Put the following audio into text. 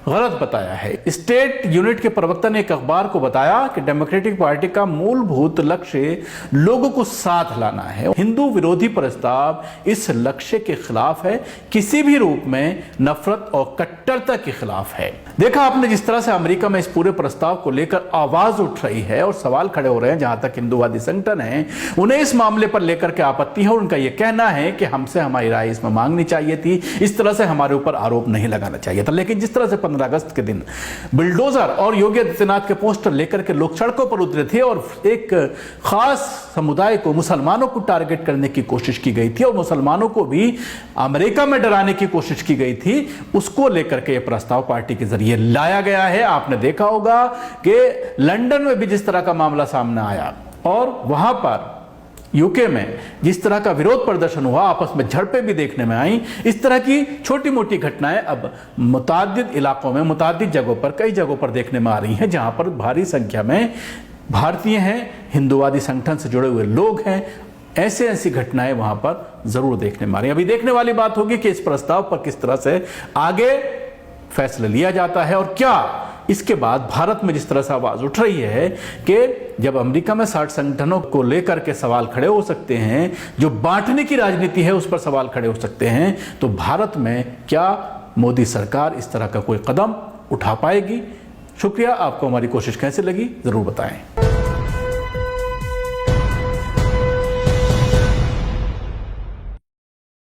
गलत बताया है। स्टेट यूनिट के प्रवक्ता ने एक अखबार को बताया कि डेमोक्रेटिक पार्टी का मूलभूत लक्ष्य लोगों को साथ लाना है। हिंदू विरोधी प्रस्ताव इस लक्ष्य के खिलाफ है, किसी भी रूप में नफरत और कट्टरता के खिलाफ है। देखा आपने जिस तरह से अमेरिका में इस पूरे प्रस्ताव को लेकर आवाज उठ रही है और सवाल खड़े हो रहे हैं। जहां तक हिंदूवादी संगठन है, उन्हें इस मामले पर लेकर के आपत्ति है। उनका यह कहना है कि हमसे हमारी राय इसमें मांगनी चाहिए थी, इस तरह से हमारे ऊपर आरोप नहीं लगाना चाहिए था। लेकिन जिस तरह से 15 अगस्त के दिन बुलडोजर और योगी आदित्यनाथ के पोस्टर लेकर के लोग सड़कों पर उतरे थे और एक खास समुदाय को, मुसलमानों को टारगेट करने की कोशिश की गई थी और मुसलमानों को भी अमेरिका में डराने की कोशिश की गई थी, उसको लेकर के यह प्रस्ताव पार्टी के जरिए लाया गया है। आपने देखा होगा कि लंदन में भी जिस तरह का मामला सामने आया और वहां पर यूके में जिस तरह का विरोध प्रदर्शन हुआ, आपस में झड़पें भी देखने में आई। इस तरह की छोटी मोटी घटनाएं अब मुतादिद इलाकों में, मुतादिद जगहों पर, कई जगहों पर देखने में आ रही हैं, जहां पर भारी संख्या में भारतीय हैं, हिंदूवादी संगठन से जुड़े हुए लोग हैं। ऐसी घटनाएं वहां पर जरूर देखने में आ रही हैं। अभी देखने वाली बात होगी कि इस प्रस्ताव पर किस तरह से आगे फैसला लिया जाता है और क्या इसके बाद भारत में जिस तरह से आवाज उठ रही है कि जब अमेरिका में 60 संगठनों को लेकर के सवाल खड़े हो सकते हैं, जो बांटने की राजनीति है उस पर सवाल खड़े हो सकते हैं, तो भारत में क्या मोदी सरकार इस तरह का कोई कदम उठा पाएगी? शुक्रिया। आपको हमारी कोशिश कैसे लगी जरूर बताएं।